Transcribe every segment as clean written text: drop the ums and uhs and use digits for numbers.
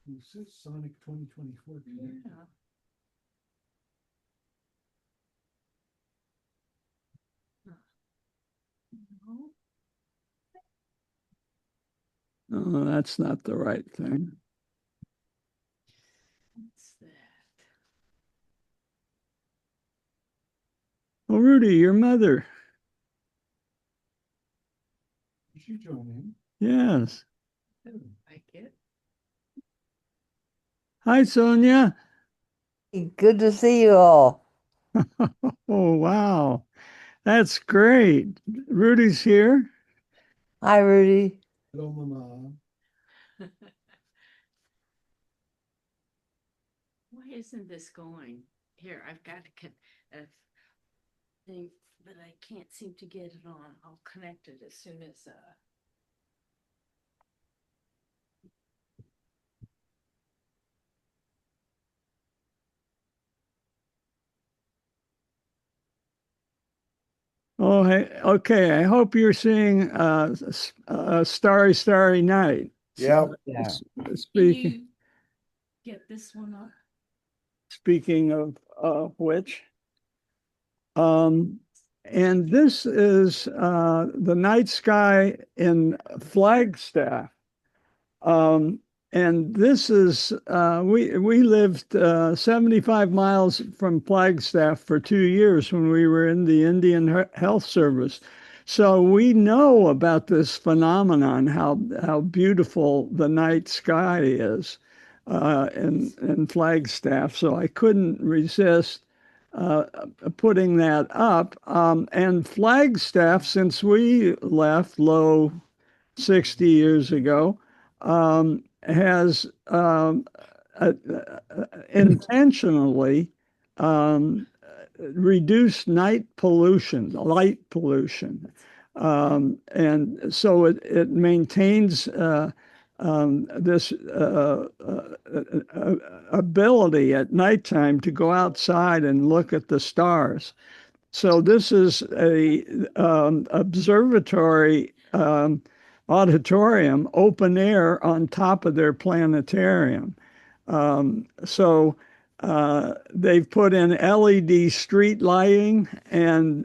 It says Sonic 2024. Yeah. No. Oh, that's not the right thing. What's that? Oh, Rudy, your mother. Did she join Yes. I don't like it. Hi, Sonia. Good to see you all. Oh, wow. That's great. Rudy's here. Hi, Rudy. Hello, Mama. Why isn't this going? Here, I've got a thing, but I can't seem to get it on. I'll connect it as soon as Oh, hey, okay. I hope you're seeing a starry, starry night. Yeah. Yeah. Can Speaking, you get this one up? speaking of which, and this is the night sky in Flagstaff. Um, and this is we lived 75 miles from Flagstaff for 2 years when we were in the Indian Health Service. So we know about this phenomenon, how beautiful the night sky is in Flagstaff. So I couldn't resist uh, putting that up. And Flagstaff, since we left low 60 years ago, has intentionally um, reduced night pollution, light pollution. And so it maintains this ability at nighttime to go outside and look at the stars. So this is a observatory auditorium, open air on top of their planetarium. So they've put in LED street lighting, and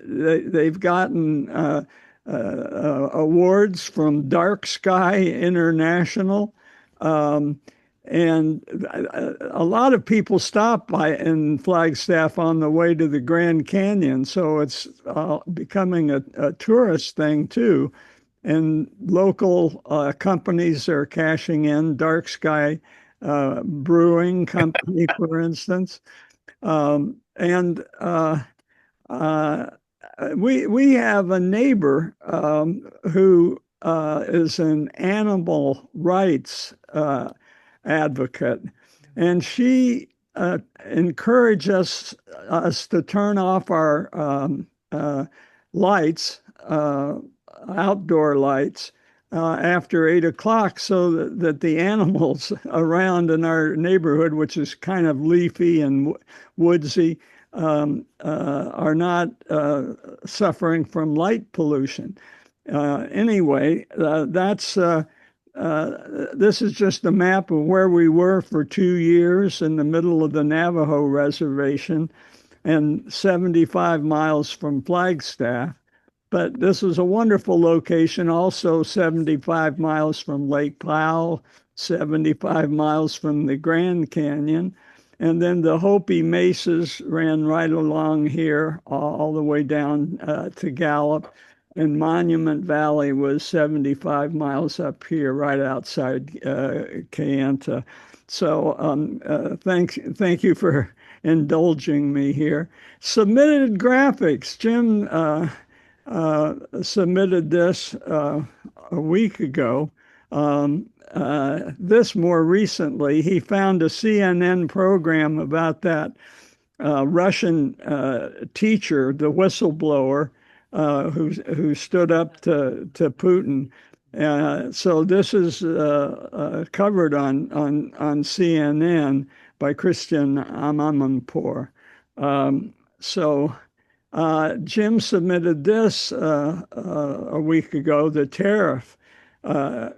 they've gotten awards from Dark Sky International. Um, and a lot of people stop by in Flagstaff on the way to the Grand Canyon, so it's becoming a tourist thing too. And local companies are cashing in. Dark Sky Brewing Company, for instance, and uh, we have a neighbor who is an animal rights advocate, and she encouraged us to turn off our lights, outdoor lights, after 8 o'clock, so that the animals around in our neighborhood, which is kind of leafy and woodsy, are not suffering from light pollution. Anyway, this is just a map of where we were for 2 years in the middle of the Navajo reservation and 75 miles from Flagstaff. But this is a wonderful location, also 75 miles from Lake Powell, 75 miles from the Grand Canyon. And then the Hopi Mesas ran right along here, all the way down to Gallup. And Monument Valley was 75 miles up here, right outside Kayenta. So thank you for indulging me here. Submitted graphics. Jim submitted this a week ago. This more recently, he found a CNN program about that Russian teacher, the whistleblower, who stood up to Putin. So this is covered on CNN by Christian Amanpour. So Jim submitted this a week ago, the tariff.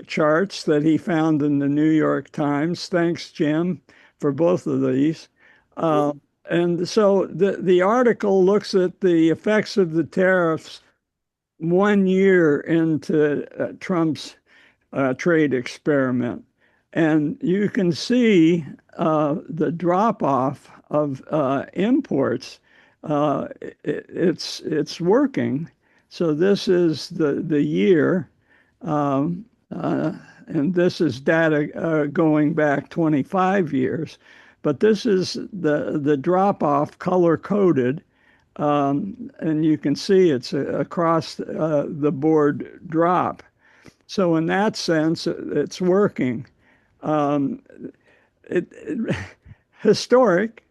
charts that he found in the New York Times. Thanks, Jim, for both of these. And so the article looks at the effects of the tariffs 1 year into Trump's trade experiment. And you can see the drop off of imports. It's working. So this is the year, and this is data going back 25 years. But this is the drop off color coded. And you can see it's across the board drop. So in that sense, it's working. Historic,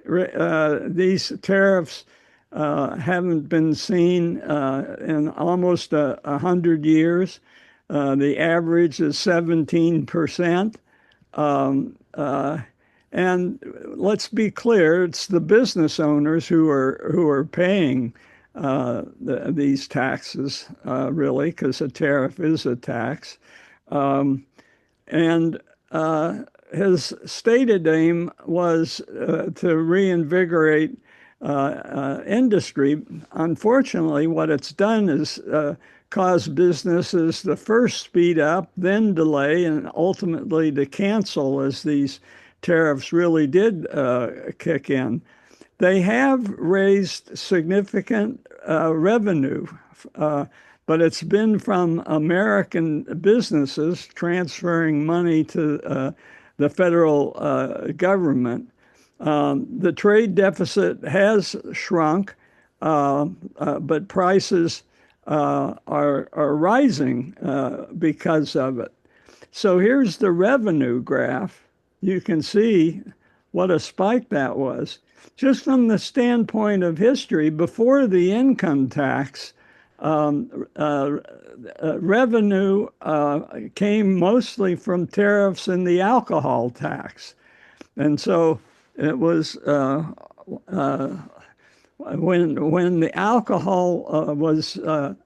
these tariffs haven't been seen in almost 100 years. The average is 17%. And let's be clear, it's the business owners who are paying these taxes, really, because a tariff is a tax. And his stated aim was to reinvigorate industry. Unfortunately, what it's done is cause businesses to first speed up, then delay, and ultimately to cancel as these tariffs really did kick in. They have raised significant revenue, but it's been from American businesses transferring money to the federal government. The trade deficit has shrunk, but prices are rising because of it. So here's the revenue graph. You can see what a spike that was. Just from the standpoint of history, before the income tax, revenue came mostly from tariffs and the alcohol tax. And so it was when the alcohol was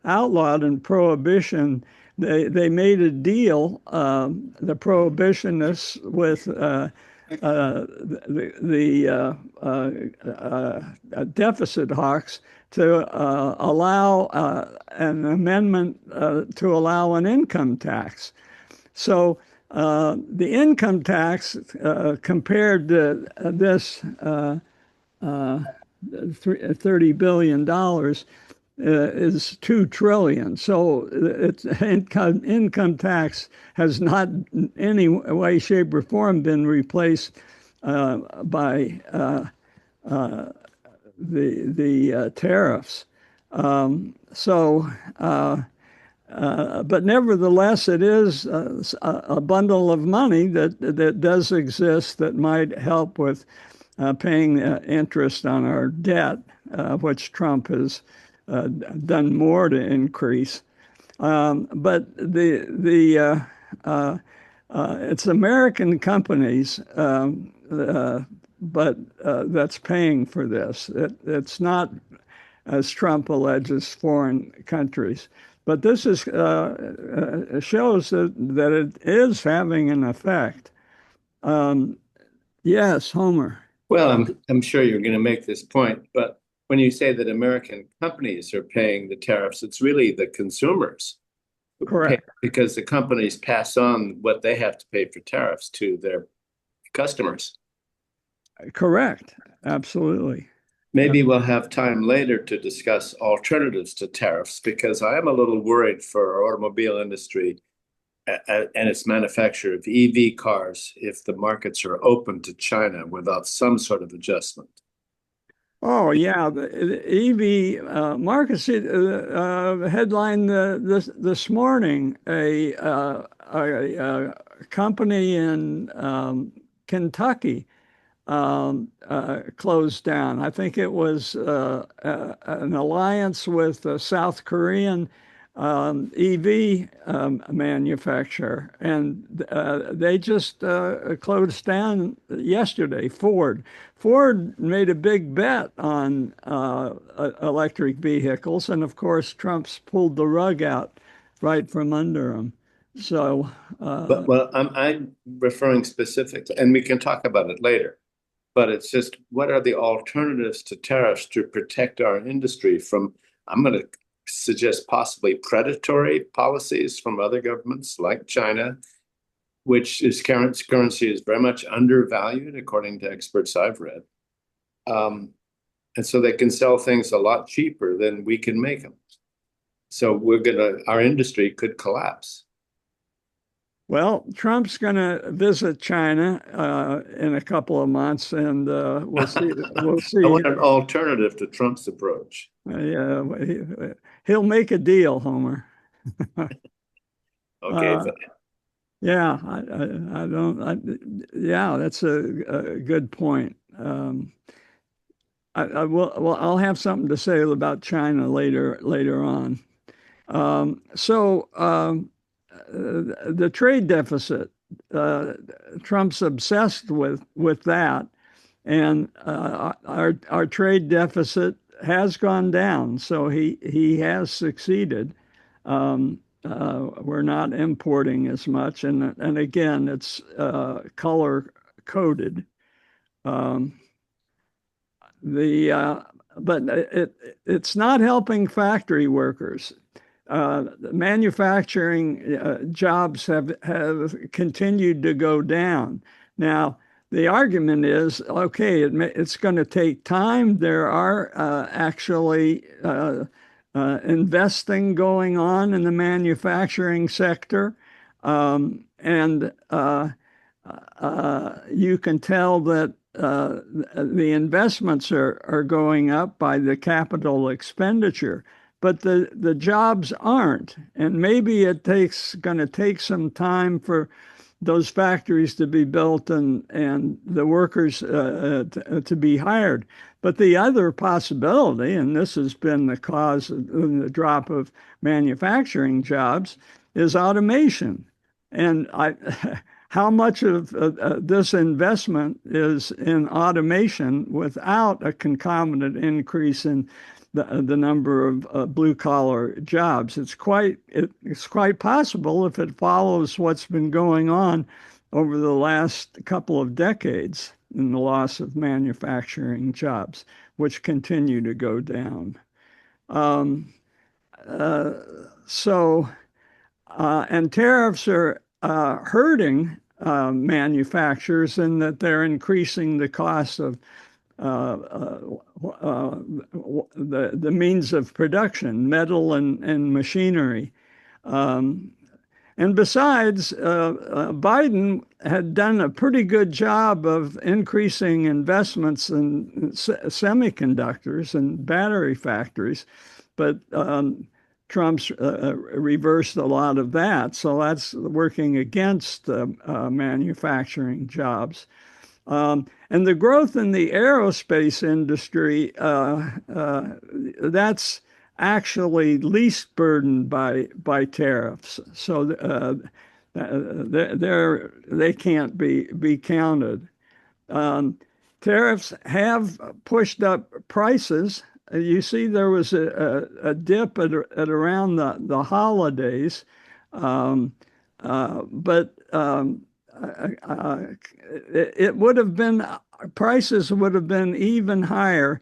outlawed in Prohibition, they made a deal, the prohibitionists, with the deficit hawks to allow an amendment to allow an income tax. So the income tax compared to this $30 billion is $2 trillion. So income tax has not in any way, shape, or form been replaced by the tariffs. But nevertheless, it is a bundle of money that does exist that might help with paying interest on our debt, which Trump has done more to increase. But it's American companies, but that's paying for this. It's not, as Trump alleges, foreign countries. But this is shows that it is having an effect. Yes, Homer. Well, I'm sure you're going to make this point, but when you say that American companies are paying the tariffs, it's really the consumers who Correct. pay, because the companies pass on what they have to pay for tariffs to their customers. Correct. Absolutely. Maybe we'll have time later to discuss alternatives to tariffs, because I am a little worried for our automobile industry and its manufacture of EV cars if the markets are open to China without some sort of adjustment. Oh, yeah. The EV markets headline this morning, a company in Kentucky closed down. I think it was an alliance with a South Korean EV manufacturer, and they just closed down yesterday. Ford made a big bet on electric vehicles, and of course Trump's pulled the rug out right from under them. So, But well, I'm referring specifically, and we can talk about it later. But it's just what are the alternatives to tariffs to protect our industry from, I'm going to suggest possibly predatory policies from other governments like China, which is currency is very much undervalued according to experts I've read. And so they can sell things a lot cheaper than we can make them. So our industry could collapse. well, Trump's going to visit China in a couple of months, and we'll see. We'll see. I want an alternative to Trump's approach. Yeah, he'll make a deal, Homer. Okay. Yeah, I don't. Yeah, that's a good point. I will. Well, I'll have something to say about China later on. The trade deficit. Trump's obsessed with that, and our trade deficit has gone down. So he has succeeded. We're not importing as much, and again, it's color coded. But it's not helping factory workers. Manufacturing jobs have continued to go down. Now, the argument is, okay, it's going to take time. There are actually investing going on in the manufacturing sector. And you can tell that the investments are going up by the capital expenditure, but the jobs aren't. And maybe going to take some time for those factories to be built and the workers to be hired. But the other possibility, and this has been the cause of the drop of manufacturing jobs, is automation. And how much of this investment is in automation without a concomitant increase in the number of blue-collar jobs? It's quite possible, if it follows what's been going on over the last couple of decades in the loss of manufacturing jobs, which continue to go down. And tariffs are hurting manufacturers in that they're increasing the cost of the means of production, metal and machinery. And besides, Biden had done a pretty good job of increasing investments in semiconductors and battery factories, but Trump's reversed a lot of that. So that's working against manufacturing jobs. And the growth in the aerospace industry, that's actually least burdened by tariffs. So they can't be counted. Tariffs have pushed up prices. You see, there was a dip at around the holidays, but it would have been, prices would have been even higher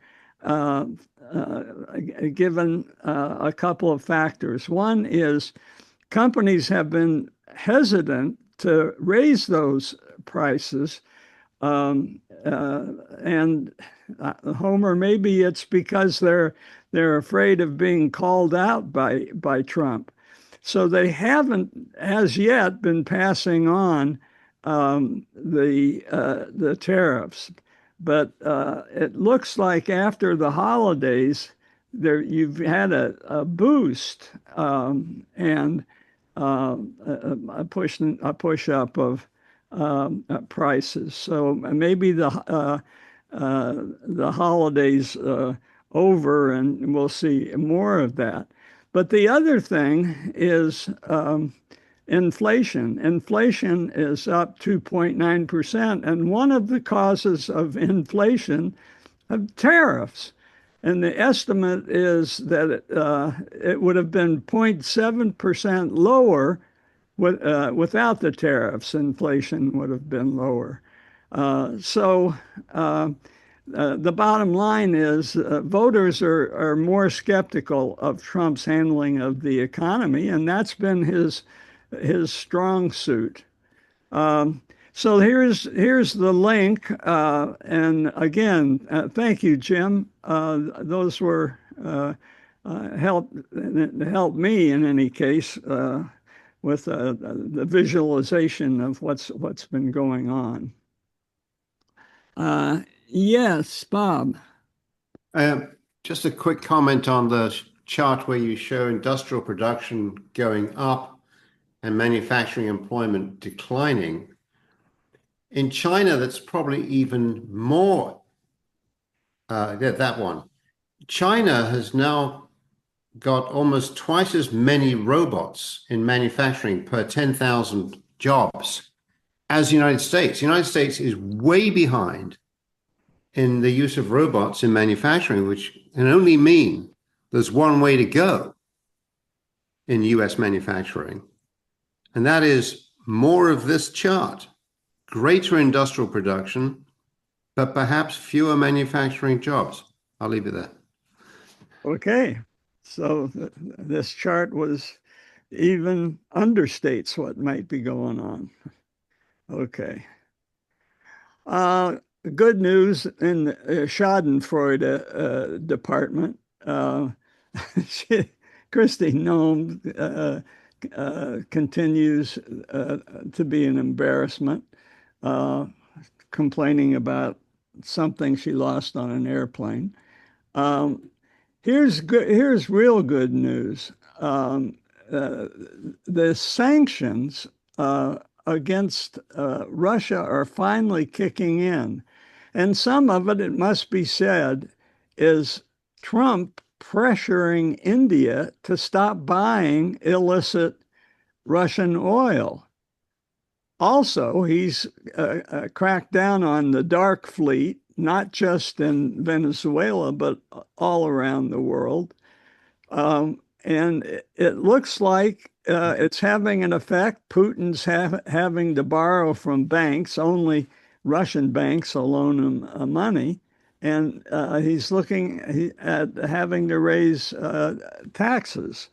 given a couple of factors. One is companies have been hesitant to raise those prices. And Homer, maybe it's because they're afraid of being called out by Trump. So they haven't as yet been passing on the tariffs. But it looks like after the holidays, you've had a boost and a push up of prices. So maybe the holidays over, and we'll see more of that. But the other thing is inflation. Inflation is up 2.9%, and one of the causes of inflation are tariffs. And the estimate is that it would have been 0.7% lower Without the tariffs, inflation would have been lower. So the bottom line is voters are more skeptical of Trump's handling of the economy, and that's been his strong suit. So here's the link, and again, thank you, Jim. Those were helped me in any case with the visualization of what's been going on. Yes, Bob. Just a quick comment on the chart where you show industrial production going up and manufacturing employment declining. In China, that's probably even more. That one. China has now got almost twice as many robots in manufacturing per 10,000 jobs as the United States. The United States is way behind in the use of robots in manufacturing, which can only mean there's one way to go in US manufacturing. And that is more of this chart, greater industrial production, but perhaps fewer manufacturing jobs. I'll leave it there. Okay. So this chart was even understates what might be going on. Okay. Good news in the Schadenfreude department. Christy Nome continues to be an embarrassment, complaining about something she lost on an airplane. Here's real good news. The sanctions against Russia are finally kicking in. And some of it, it must be said, is Trump pressuring India to stop buying illicit Russian oil. Also, he's cracked down on the dark fleet, not just in Venezuela, but all around the world. And it looks like it's having an effect. Putin's having to borrow from banks. Only Russian banks will loan him money. And he's looking at having to raise taxes.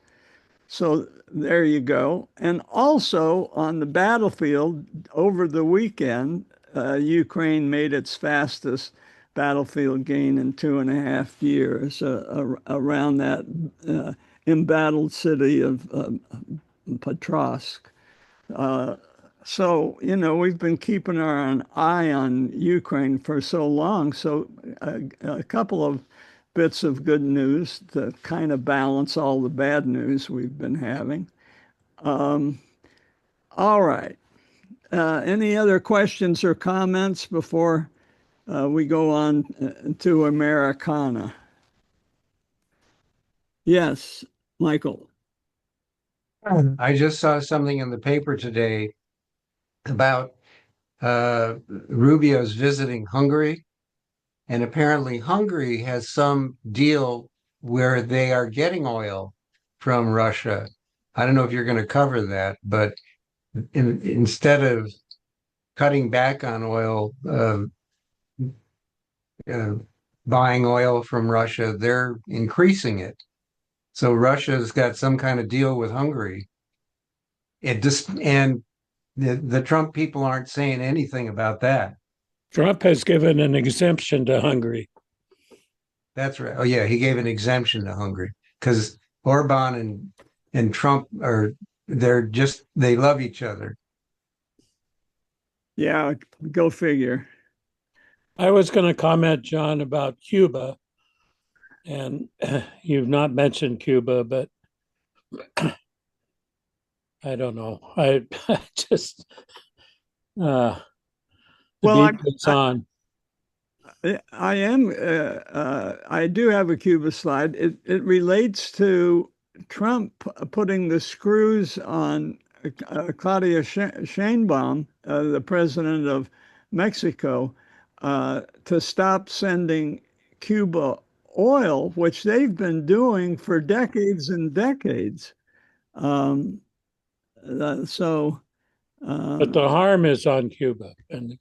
So there you go. And also on the battlefield over the weekend, Ukraine made its fastest battlefield gain in 2.5 years around that embattled city of Petrovsk. So, we've been keeping our eye on Ukraine for so long. So a couple of bits of good news to kind of balance all the bad news we've been having. All right. Any other questions or comments before we go on to Americana? Yes, Michael. I just saw something in the paper today about Rubio's visiting Hungary. And apparently Hungary has some deal where they are getting oil from Russia. I don't know if you're going to cover that, but instead of cutting back on oil, buying oil from Russia, they're increasing it. So Russia's got some kind of deal with Hungary. And the Trump people aren't saying anything about that. Trump has given an exemption to Hungary. That's right. Oh, yeah, he gave an exemption to Hungary because Orban and Trump they love each other. Yeah, go figure. I was going to comment, John, about Cuba, and you've not mentioned Cuba, but I don't know. I just Well, it's on. I am. I do have a Cuba slide. It relates to Trump putting the screws on Claudia Sheinbaum, the president of Mexico, to stop sending Cuba oil, which they've been doing for decades and decades. So, But the harm is on Cuba and the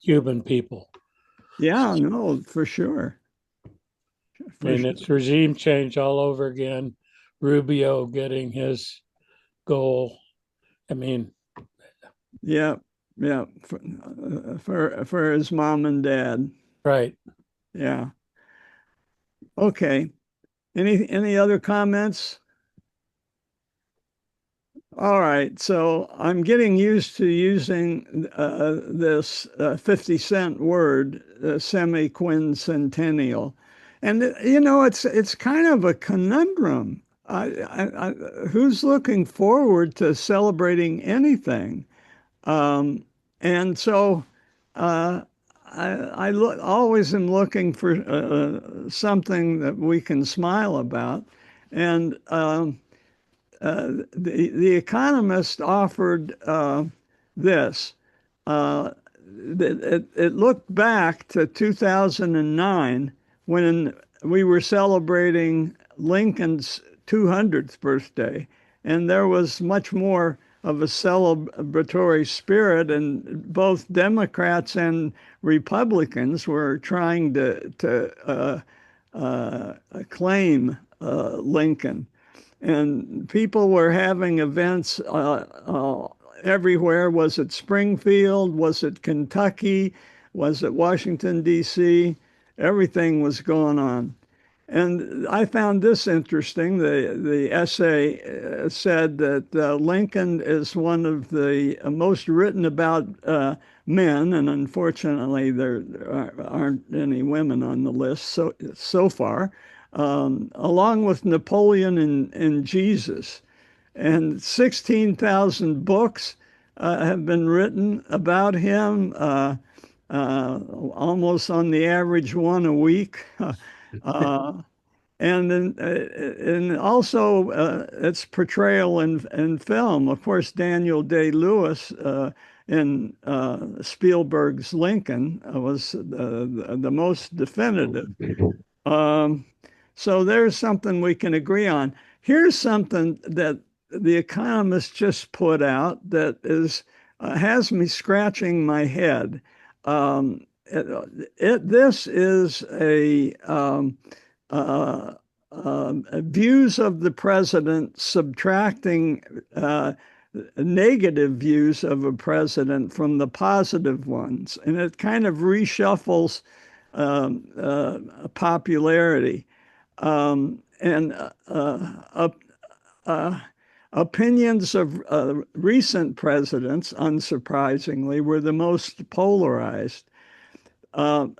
Cuban people. yeah, no, for sure. I mean, it's regime change all over again. Rubio getting his goal. I mean, Yeah, yeah, for his mom and dad. right. Yeah. Okay. Any other comments? All right. So I'm getting used to using this 50-cent word, semi-quincentennial. And you know, it's kind of a conundrum. Who's looking forward to celebrating anything? Um, and so uh, always am looking for something that we can smile about. And the Economist offered this. Uh, it looked back to 2009 when we were celebrating Lincoln's 200th birthday, and there was much more of a celebratory spirit, and both Democrats and Republicans were trying to claim Lincoln. And people were having events everywhere. Was it Springfield? Was it Kentucky? Was it Washington, D.C.? Everything was going on. And I found this interesting. The essay said that Lincoln is one of the most written about men, and unfortunately there aren't any women on the list so far, along with Napoleon and Jesus. And 16,000 books have been written about him, almost on the average one a week. And also its portrayal in film. Of course, Daniel Day-Lewis in Spielberg's Lincoln was the most definitive. So there's something we can agree on. Here's something that The Economist just put out that has me scratching my head. This is views of the president subtracting negative views of a president from the positive ones, and it kind of reshuffles popularity. Opinions of recent presidents, unsurprisingly, were the most polarized. But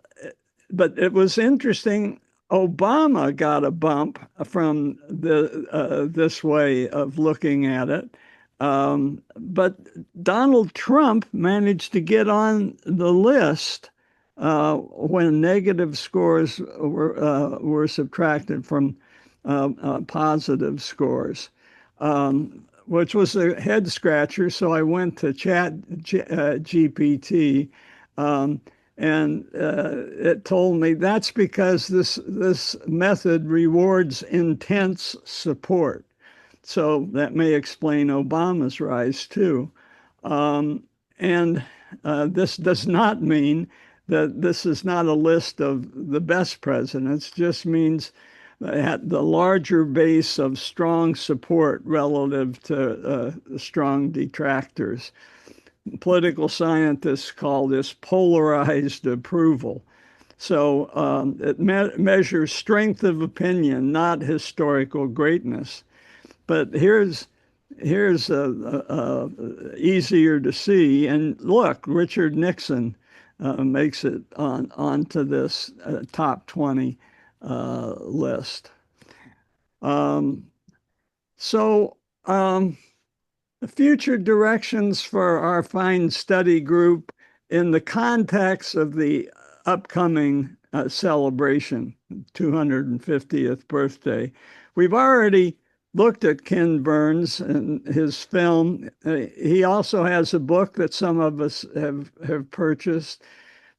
it was interesting. Obama got a bump from this way of looking at it. But Donald Trump managed to get on the list when negative scores were subtracted from positive scores, which was a head scratcher. So I went to Chat GPT, and it told me that's because this method rewards intense support. So that may explain Obama's rise too. And this does not mean that this is not a list of the best presidents, just means that the larger base of strong support relative to strong detractors. Political scientists call this polarized approval. So it measures strength of opinion, not historical greatness. But here's easier to see. And look, Richard Nixon makes it onto this top 20 list. The future directions for our fine study group in the context of the upcoming celebration, 250th birthday. We've already looked at Ken Burns and his film. He also has a book that some of us have purchased.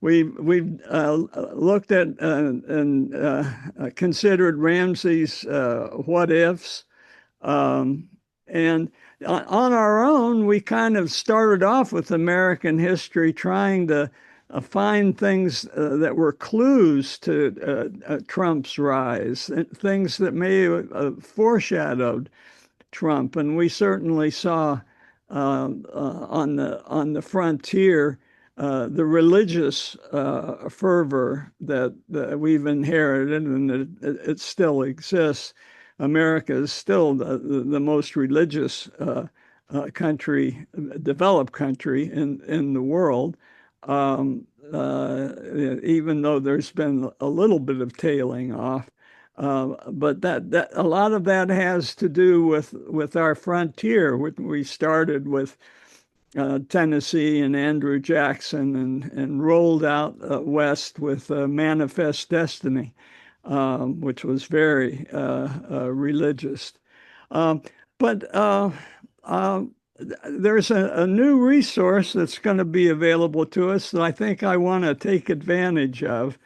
We've looked at and considered Ramsey's What Ifs. And on our own, we kind of started off with American history trying to find things that were clues to Trump's rise, things that may have foreshadowed Trump. And we certainly saw on the frontier the religious fervor that we've inherited, and it still exists. America is still the most religious country, developed country in the world. Even though there's been a little bit of tailing off. But that a lot of that has to do with our frontier. We started with Tennessee and Andrew Jackson and rolled out west with Manifest Destiny, which was very religious. But there's a new resource that's going to be available to us that I think I want to take advantage of,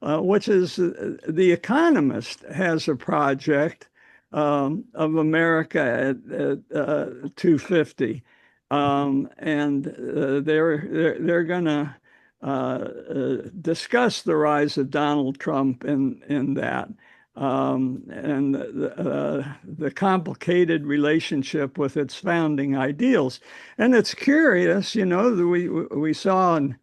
which is The Economist has a project of America at 250. And they're going to discuss the rise of Donald Trump in that. And the complicated relationship with its founding ideals. And it's curious, you know, we saw in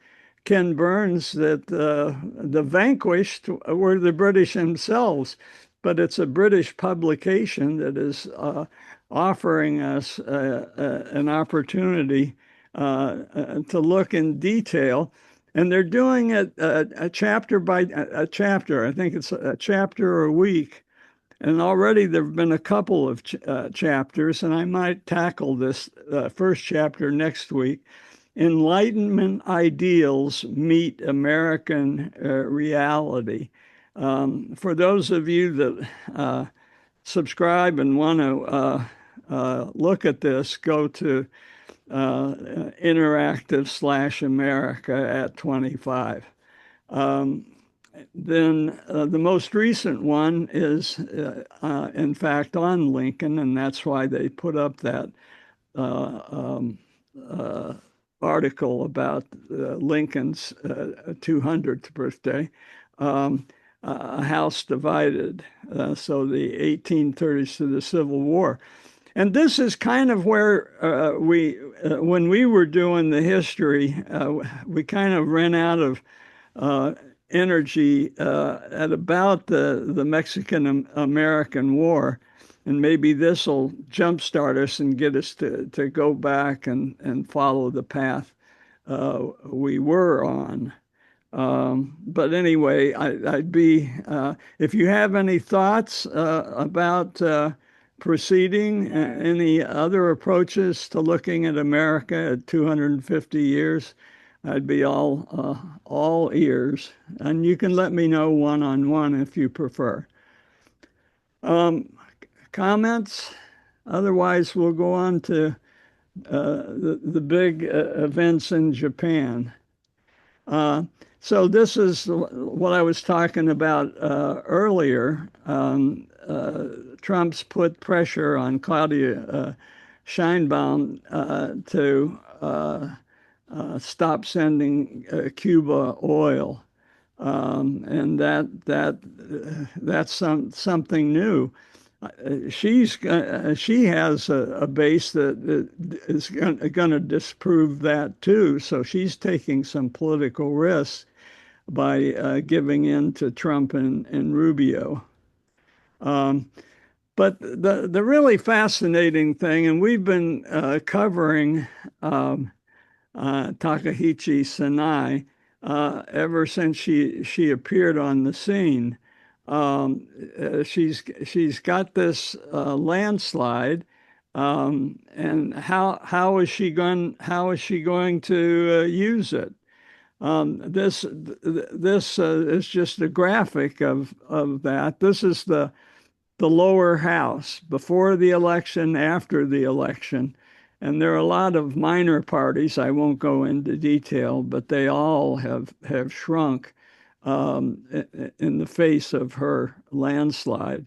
Ken Burns that the vanquished were the British themselves, but it's a British publication that is offering us an opportunity to look in detail. And they're doing it a chapter by a chapter. I think it's a chapter a week. And already there have been a couple of chapters, and I might tackle this first chapter next week. Enlightenment Ideals Meet American Reality. For those of you that subscribe and want to look at this, go to interactive/America at 25. Then the most recent one is, in fact, on Lincoln, and that's why they put up that article about Lincoln's 200th birthday. A house divided, so the 1830s to the Civil War. And this is kind of where when we were doing the history, we kind of ran out of energy at about the Mexican-American War. And maybe this will jumpstart us and get us to go back and follow the path we were on. But anyway, I'd be, if you have any thoughts about proceeding, any other approaches to looking at America at 250 years, I'd be all ears. And you can let me know one-on-one if you prefer. Comments? Otherwise, we'll go on to the big events in Japan. So this is what I was talking about earlier. Trump's put pressure on Claudia Sheinbaum to stop sending Cuba oil, and that's something new. She has a base that is going to disprove that too. So she's taking some political risks by giving in to Trump and Rubio. But the really fascinating thing, and we've been covering Takaichi Sanae ever since she appeared on the scene. She's got this landslide, and how is she going to use it? This is just a graphic of that. This is the lower house before the election, after the election. And there are a lot of minor parties. I won't go into detail, but they all have shrunk in the face of her landslide.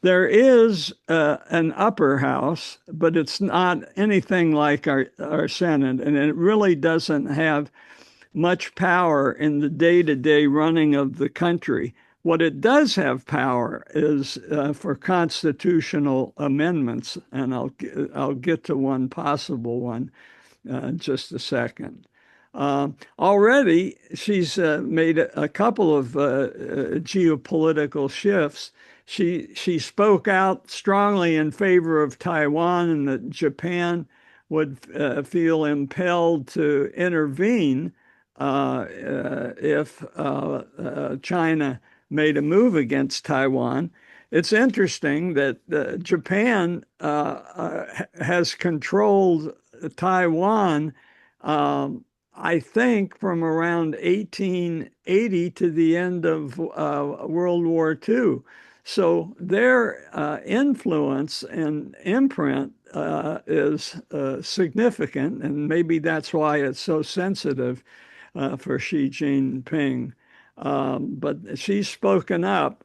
There is an upper house, but it's not anything like our Senate, and it really doesn't have much power in the day-to-day running of the country. What it does have power is for constitutional amendments, and I'll get to one possible one in just a second. Already, she's made a couple of geopolitical shifts. She spoke out strongly in favor of Taiwan and that Japan would feel impelled to intervene if China made a move against Taiwan. It's interesting that Japan has controlled Taiwan, I think, from around 1880 to the end of World War II. So their influence and imprint is significant, and maybe that's why it's so sensitive for Xi Jinping. But she's spoken up,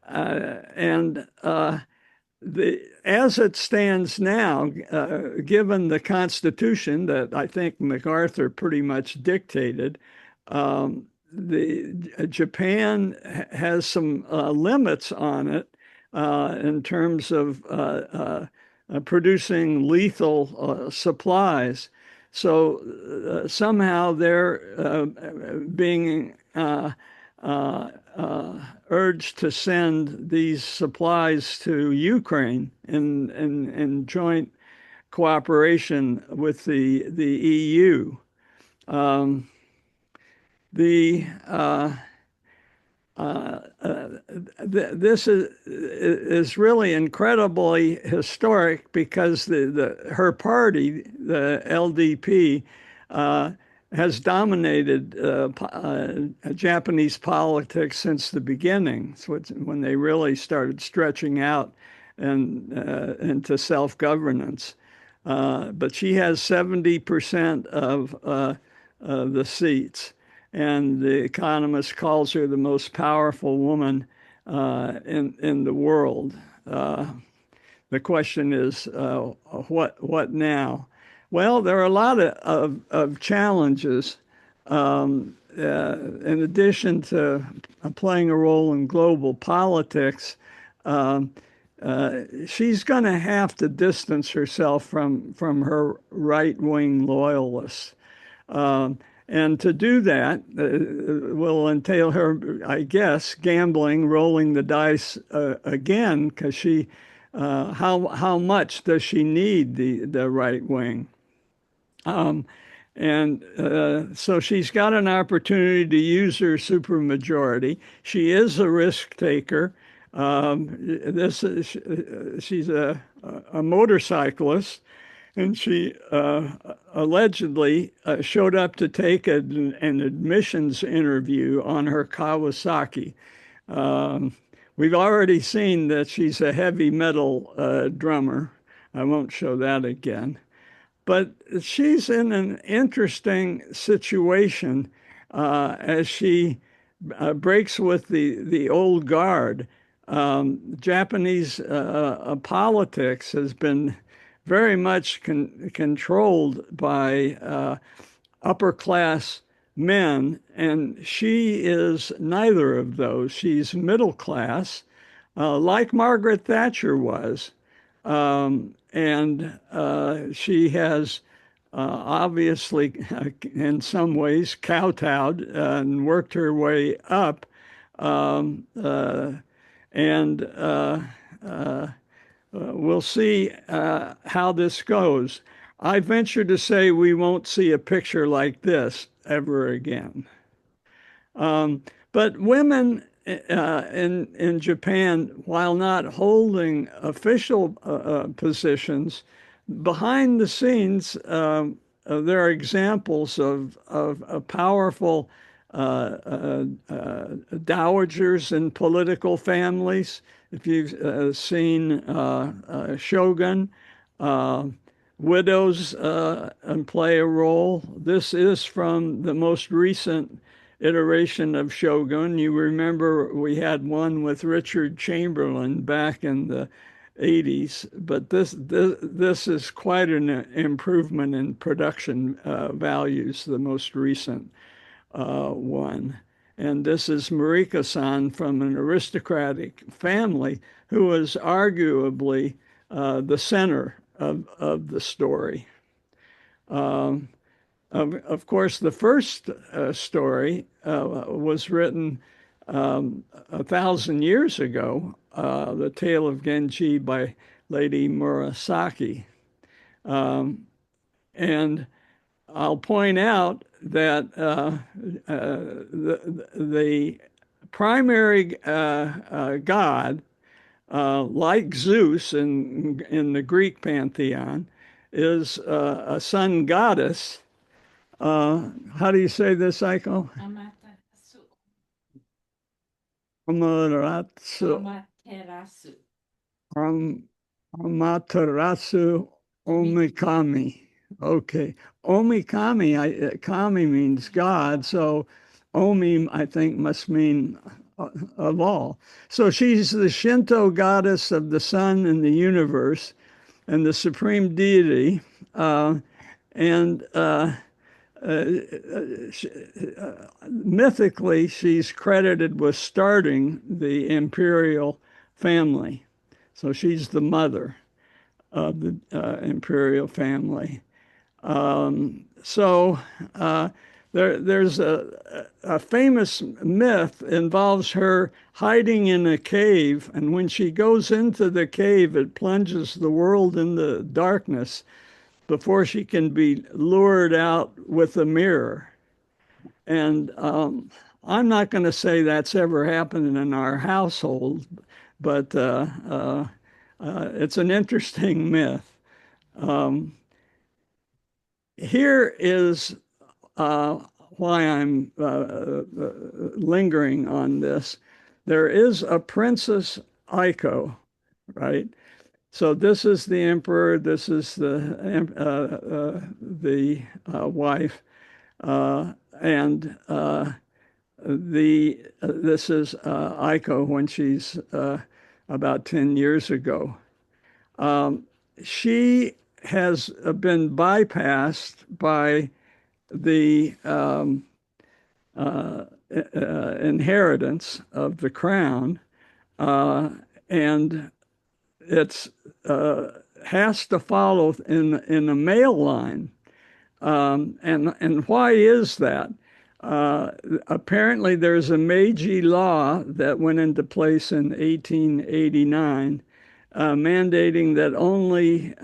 and as it stands now, given the Constitution that I think MacArthur pretty much dictated, Japan has some limits on it in terms of producing lethal supplies. So somehow they're being urged to send these supplies to Ukraine in joint cooperation with the EU. This is really incredibly historic because her party, the LDP, has dominated Japanese politics since the beginning. So it's when they really started stretching out and into self-governance. But she has 70% of the seats, and The Economist calls her the most powerful woman in the world. The question is, what now? Well, there are a lot of challenges. In addition to playing a role in global politics, she's going to have to distance herself from her right-wing loyalists. And to do that will entail her, I guess, gambling, rolling the dice again, because how much does she need the right wing? So she's got an opportunity to use her supermajority. She is a risk taker. She's a motorcyclist, and she allegedly showed up to take an admissions interview on her Kawasaki. We've already seen that she's a heavy metal drummer. I won't show that again. But she's in an interesting situation as she breaks with the old guard. Japanese politics has been very much controlled by upper class men, and she is neither of those. She's middle class, like Margaret Thatcher was. And she has obviously, in some ways, kowtowed and worked her way up. We'll see how this goes. I venture to say we won't see a picture like this ever again. But women in Japan, while not holding official positions, behind the scenes, there are examples of powerful dowagers in political families. If you've seen Shogun, widows play a role. This is from the most recent iteration of Shogun. You remember we had one with Richard Chamberlain back in the 80s, but this is quite an improvement in production values, the most recent one. And this is Mariko-san from an aristocratic family who was arguably the center of the story. Of course, the first story was written 1,000 years ago, The Tale of Genji by Lady Murasaki. And I'll point out that the primary god, like Zeus in the Greek pantheon, is a sun goddess. How do you say this, Aiko? Amaterasu. Amaterasu Omikami. Okay. Omikami, kami means God, so Omi, I think, must mean of all. So she's the Shinto goddess of the sun and the universe and the supreme deity. Mythically, she's credited with starting the imperial family. So she's the mother of the imperial family. There's a famous myth involves her hiding in a cave, and when she goes into the cave, it plunges the world into darkness before she can be lured out with a mirror. And I'm not going to say that's ever happened in our household, but it's an interesting myth. Here is why I'm lingering on this. There is a Princess Aiko, right? So this is the emperor. This is the wife, and this is Aiko when she's about 10 years ago. She has been bypassed by the inheritance of the crown, and it's has to follow in a male line. And why is that? Apparently, there's a Meiji law that went into place in 1889, mandating that only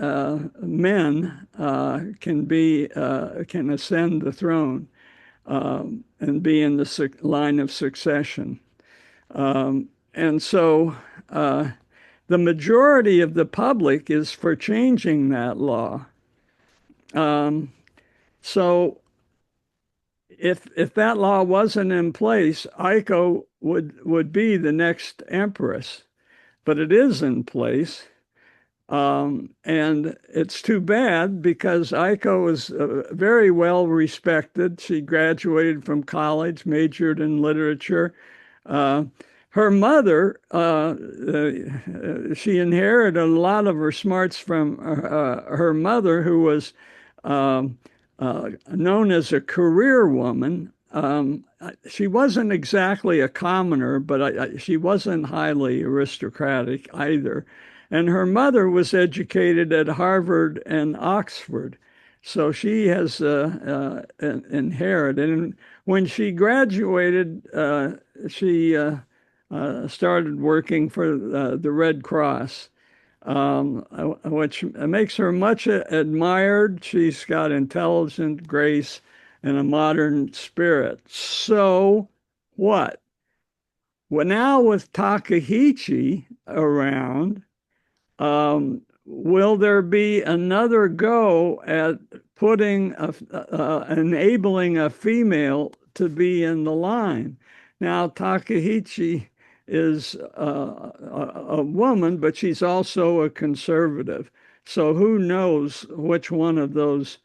men can ascend the throne and be in the line of succession. And so the majority of the public is for changing that law. So if that law wasn't in place, Aiko would be the next empress, but it is in place. And it's too bad because Aiko is very well respected. She graduated from college, majored in literature. Her mother, she inherited a lot of her smarts from her mother, who was known as a career woman. She wasn't exactly a commoner, but she wasn't highly aristocratic either. And her mother was educated at Harvard and Oxford. So she has inherited. And when she graduated, she started working for the Red Cross, which makes her much admired. She's got intelligence, grace, and a modern spirit. So what? Well, now with Takaichi around, will there be another go at enabling a female to be in the line? Now, Takaichi is a woman, but she's also a conservative. So who knows which one of those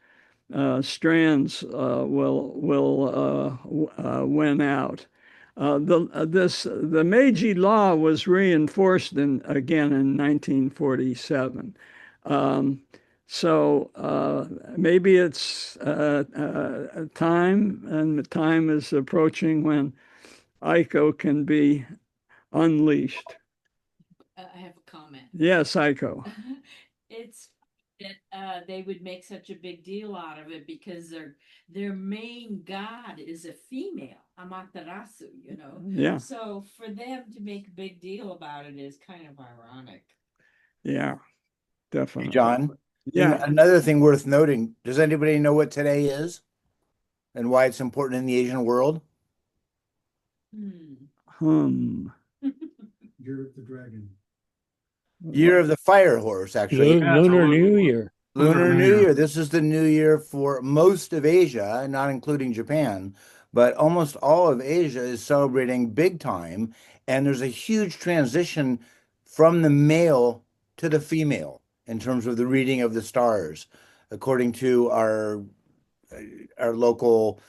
strands will win out. The Meiji Law was reinforced again in 1947. So maybe it's time, and the time is approaching when Aiko can be unleashed. I have a comment. Yes, Aiko. It's that they would make such a big deal out of it because their main god is a female, Amaterasu, you know. Yeah, So for them to make a big deal about it is kind of ironic. yeah, Hey, definitely. John, Yeah. another thing worth noting, does anybody know what today is and why it's important in the Asian world? Hmm. Year of the Dragon. Year of the Fire Horse, actually. Lunar New Year. Lunar New Year. This is the new year for most of Asia, not including Japan, but almost all of Asia is celebrating big time. And there's a huge transition from the male to the female in terms of the reading of the stars, according to our local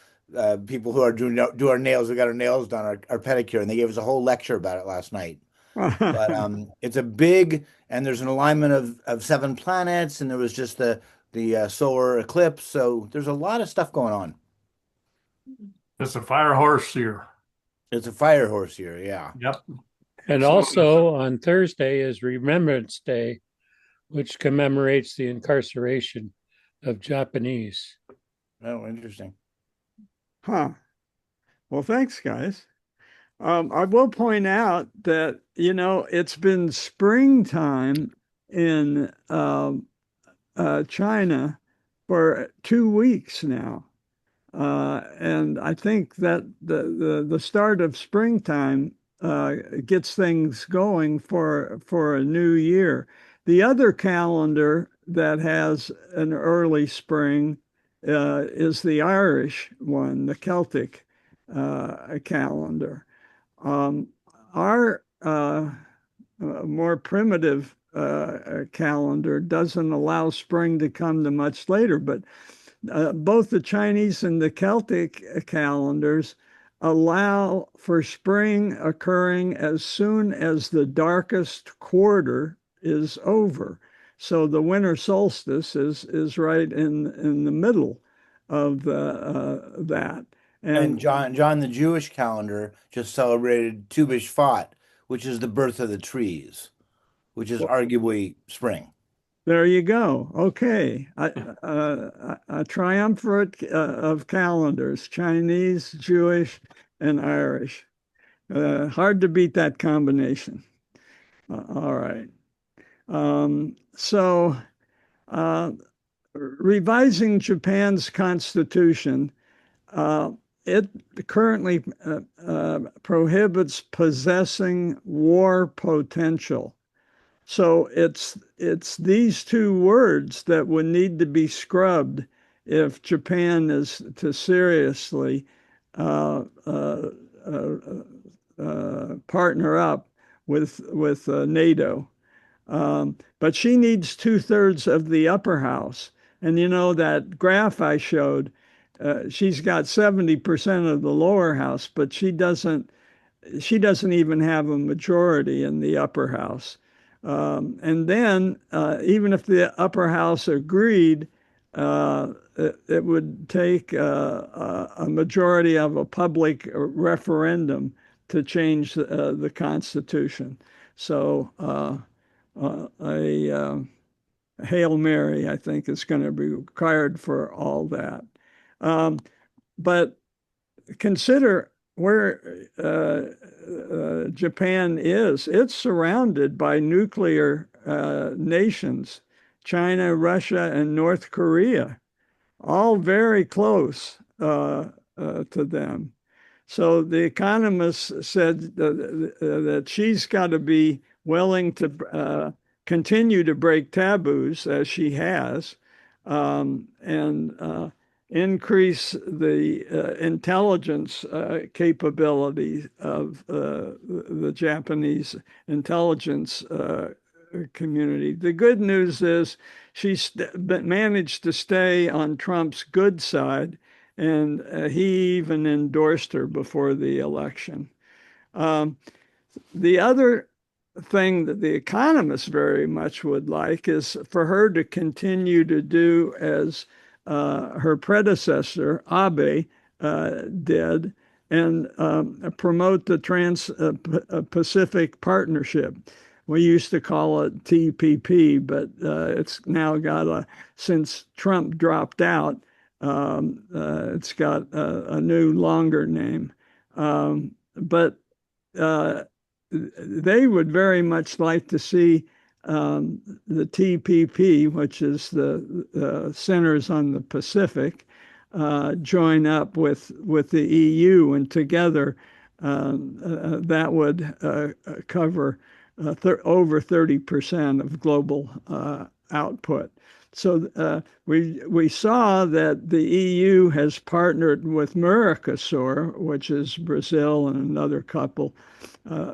people who are do our nails. We got our nails done, our pedicure, and they gave us a whole lecture about it last night. But it's a big, and there's an alignment of 7 planets, and there was just the solar eclipse. So there's a lot of stuff going on. It's a fire horse year. It's a fire horse year, yeah. Yep. And also on Thursday is Remembrance Day, which commemorates the incarceration of Japanese. Oh, interesting. Huh. Well, thanks, guys. I will point out that, it's been springtime in China for 2 weeks now. And I think that the start of springtime gets things going for a new year. The other calendar that has an early spring is the Irish one, the Celtic calendar. Our more primitive calendar doesn't allow spring to come to much later, but both the Chinese and the Celtic calendars allow for spring occurring as soon as the darkest quarter is over. So the winter solstice is right in the middle of that. And John, the Jewish calendar just celebrated Tu B'Shvat, which is the birth of the trees, which is arguably spring. There you go. Okay. A triumvirate of calendars, Chinese, Jewish, and Irish. Hard to beat that combination. All right. So, revising Japan's constitution, it currently prohibits possessing war potential. So it's these two words that would need to be scrubbed if Japan is to seriously partner up with NATO. But she needs 2/3 of the upper house. And that graph I showed, she's got 70% of the lower house, but she doesn't even have a majority in the upper house. And then, even if the upper house agreed, it would take a majority of a public referendum to change the Constitution. So a Hail Mary, I think, is going to be required for all that. But consider where Japan is. It's surrounded by nuclear nations, China, Russia, and North Korea, all very close to them. So The Economist said that she's got to be willing to continue to break taboos, as she has, and increase the intelligence capability of the Japanese intelligence community. The good news is managed to stay on Trump's good side, and he even endorsed her before the election. The other thing that the economists very much would like is for her to continue to do as her predecessor, Abe, did, and promote the Trans-Pacific Partnership. We used to call it TPP, but it's now got since Trump dropped out, it's got a new longer name. But they would very much like to see the TPP, which is the Centers on the Pacific, join up with the EU, and together that would cover over 30% of global output. So we saw that the EU has partnered with Mercosur, which is Brazil and another couple.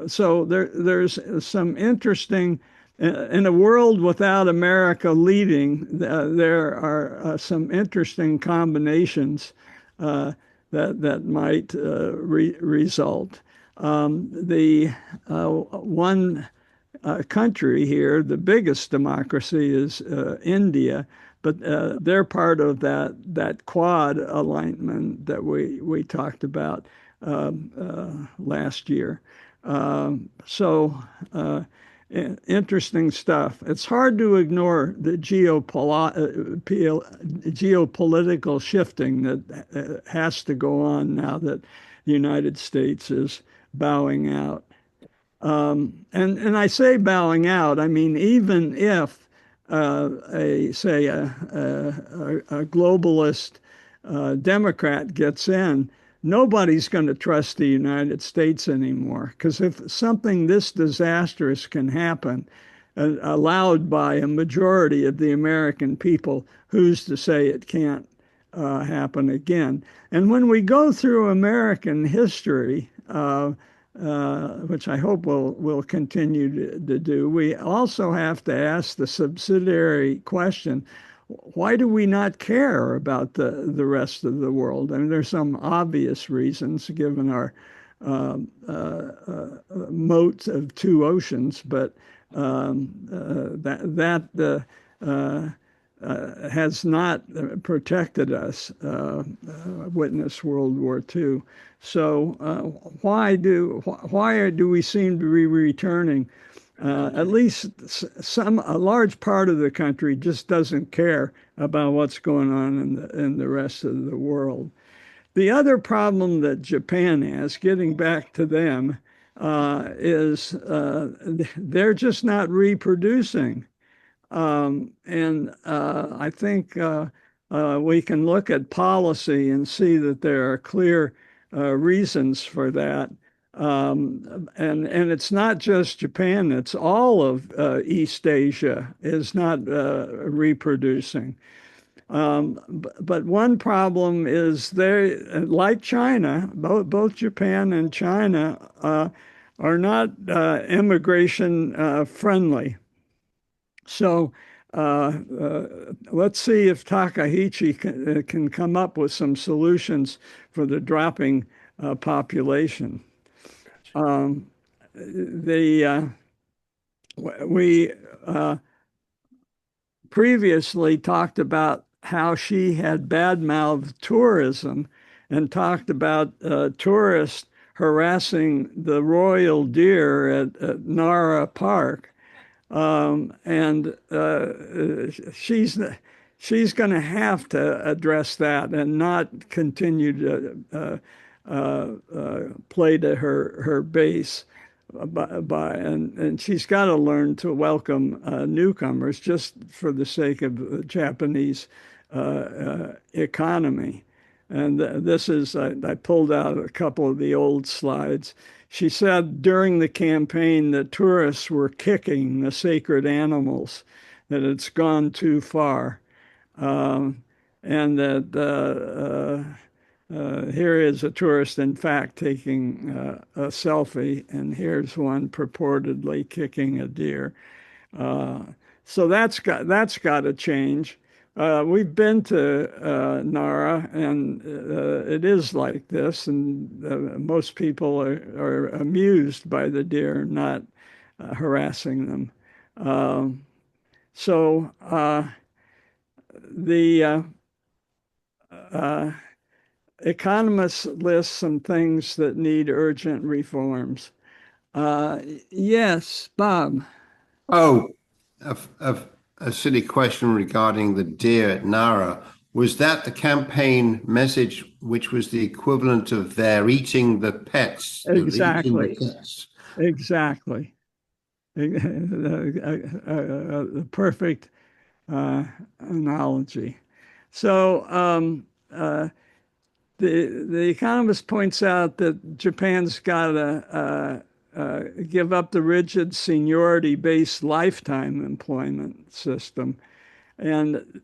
So there's some interesting, in a world without America leading, there are some interesting combinations that might result. The one country here, the biggest democracy, is India, but they're part of that Quad alignment that we talked about last year. So interesting stuff. It's hard to ignore the geopolitical shifting that has to go on now that the United States is bowing out. And I say bowing out, I mean, even if a globalist Democrat gets in, nobody's going to trust the United States anymore. Because if something this disastrous can happen, allowed by a majority of the American people, who's to say it can't happen again? And when we go through American history, which I hope we'll continue to do, we also have to ask the subsidiary question: why do we not care about the rest of the world? I mean, there's some obvious reasons given our moat of two oceans, but that has not protected us. Witness World War II. So why do we seem to be returning? At least a large part of the country just doesn't care about what's going on in the rest of the world. The other problem that Japan has, getting back to them, is they're just not reproducing. And I think we can look at policy and see that there are clear reasons for that. And it's not just Japan, it's all of East Asia is not reproducing. But one problem is they, like China, both Japan and China are not immigration friendly. So let's see if Takaichi can come up with some solutions for the dropping population. We previously talked about how she had badmouthed tourism and talked about tourists harassing the royal deer at Nara Park. And she's going to have to address that and not continue to play to her base. And she's got to learn to welcome newcomers just for the sake of the Japanese economy. And this is, I pulled out a couple of the old slides. She said during the campaign that tourists were kicking the sacred animals, that it's gone too far. And that here is a tourist, in fact, taking a selfie, and here's one purportedly kicking a deer. So that's got to change. We've been to Nara, and it is like this, and most people are amused by the deer, not harassing them. So the economists list some things that need urgent reforms. Yes, Bob. Oh, a silly question regarding the deer at Nara. Was that the campaign message, which was the equivalent of they're eating the pets? They're eating Exactly. the pets. Exactly. The perfect analogy. So the economist points out that Japan's got to give up the rigid seniority-based lifetime employment system. And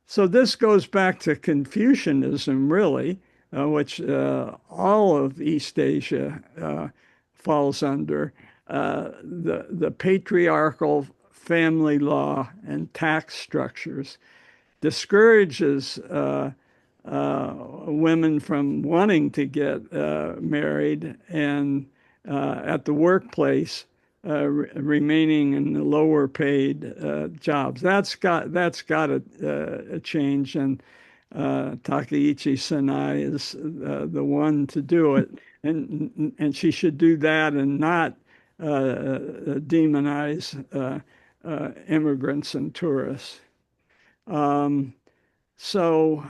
so this goes back to Confucianism, really, which all of East Asia falls under. The patriarchal family law and tax structures discourages women from wanting to get married and at the workplace remaining in the lower paid jobs. That's got to change, and Takaichi Sanae is the one to do it, and she should do that and not demonize immigrants and tourists. So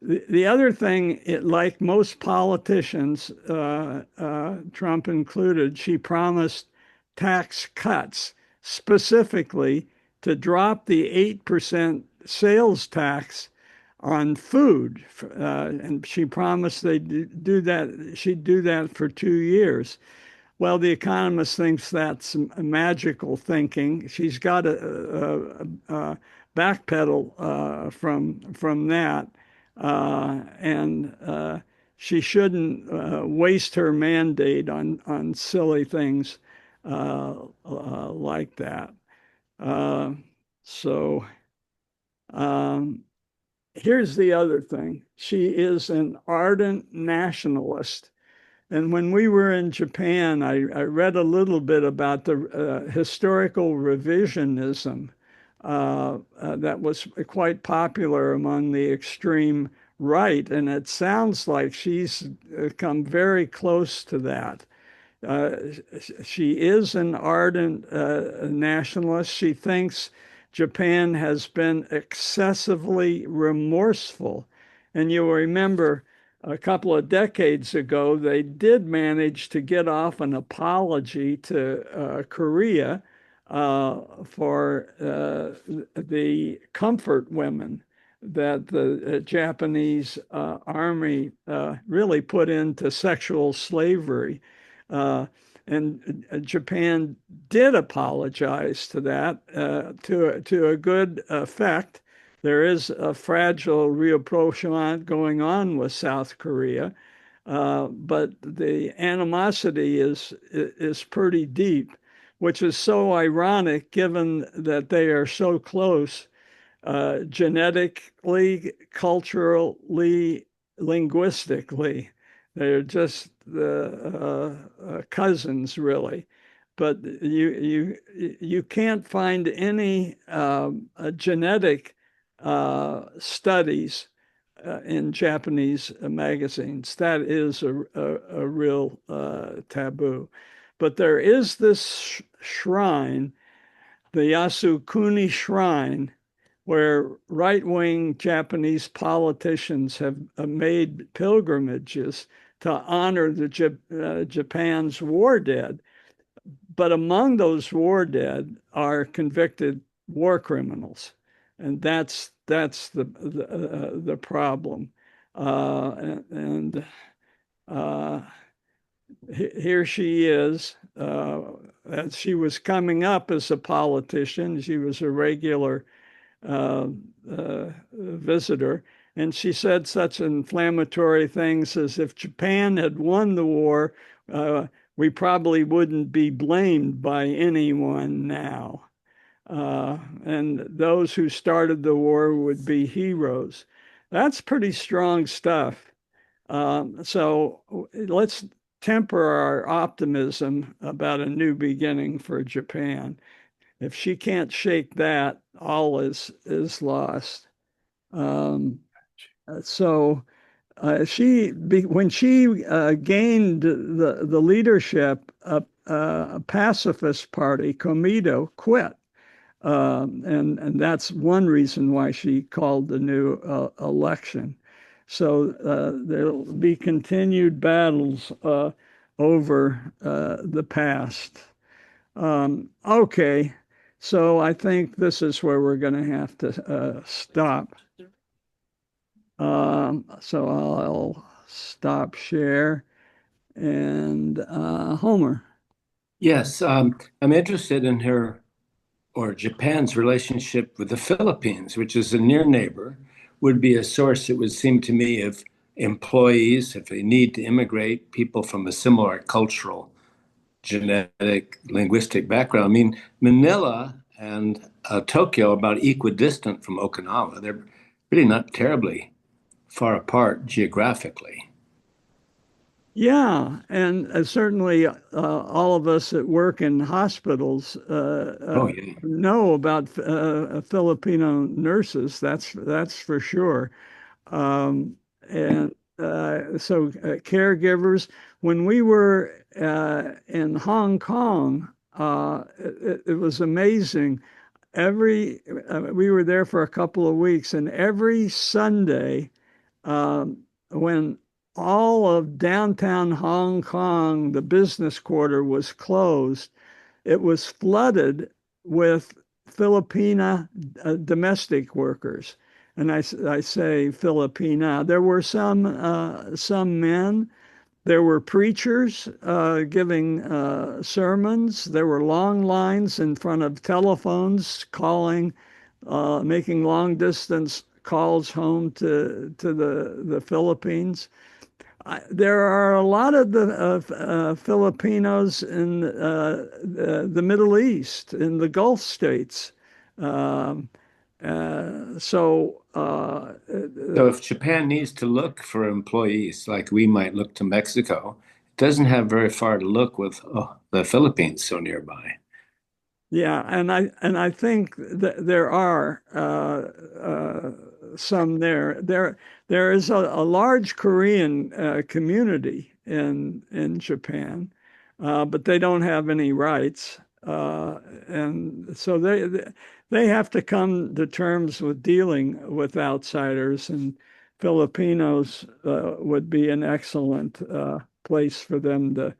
the other thing, like most politicians, Trump included, she promised tax cuts, specifically to drop the 8% sales tax on food. And she promised they'd do that. She'd do that for 2 years. Well, the Economist thinks that's magical thinking. She's got to backpedal from that. And she shouldn't waste her mandate on silly things like that. So here's the other thing. She is an ardent nationalist. And when we were in Japan, I read a little bit about the historical revisionism that was quite popular among the extreme right. And it sounds like she's come very close to that. She is an ardent nationalist. She thinks Japan has been excessively remorseful. And you'll remember a couple of decades ago, they did manage to get off an apology to Korea for the comfort women that the Japanese army really put into sexual slavery. And Japan did apologize to that to a good effect. There is a fragile rapprochement going on with South Korea, but the animosity is pretty deep, which is so ironic given that they are so close genetically, culturally, linguistically. They're just cousins, really. But you can't find any genetic studies in Japanese magazines. That is a real taboo. But there is this shrine, the Yasukuni Shrine, where right-wing Japanese politicians have made pilgrimages to honor the Japan's war dead. But among those war dead are convicted war criminals, and that's the problem. Here she is. As she was coming up as a politician, she was a regular visitor, and she said such inflammatory things as if Japan had won the war, we probably wouldn't be blamed by anyone now. And those who started the war would be heroes. That's pretty strong stuff. So let's temper our optimism about a new beginning for Japan. If she can't shake that, all is lost. So when she gained the leadership, a pacifist party, Komeito, quit. And that's one reason why she called the new election. So there'll be continued battles over the past. Okay, so I think this is where we're going to have to stop. So I'll stop share and Homer. Yes, I'm interested in her or Japan's relationship with the Philippines, which is a near neighbor, would be a source, it would seem to me, of employees, if they need to immigrate, people from a similar cultural, genetic, linguistic background. I mean, Manila and Tokyo are about equidistant from Okinawa. They're really not terribly far apart geographically. Yeah, and certainly all of us that work in hospitals Oh, yeah. know about Filipino nurses. That's for sure. And so caregivers. When we were in Hong Kong, it was amazing. We were there for a couple of weeks, and every Sunday, when all of downtown Hong Kong, the business quarter was closed, it was flooded with Filipina domestic workers. And I say Filipina. There were some men. There were preachers giving sermons. There were long lines in front of telephones calling, making long distance calls home to the Philippines. There are a lot of the Filipinos in the Middle East, in the Gulf states. So if Japan needs to look for employees like we might look to Mexico, it doesn't have very far to look with the Philippines so nearby. Yeah, and I think that there are some there. There is a large Korean community in Japan, but they don't have any rights, and so they have to come to terms with dealing with outsiders. And Filipinos would be an excellent place for them to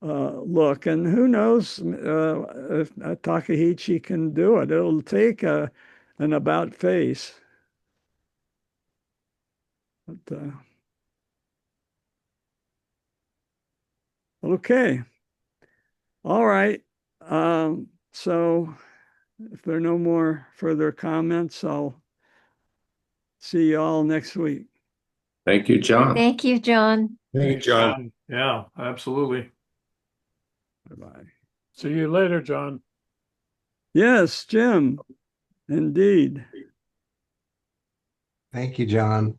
look. And who knows if Takaichi can do it. It'll take an about face. But, okay. All right. So if there are no more further comments, I'll see you all next week. Thank you, John. Thank you, John. Thanks, John. Yeah, absolutely. Bye-bye. See you later, John. Yes, Jim. Indeed. Thank you, John.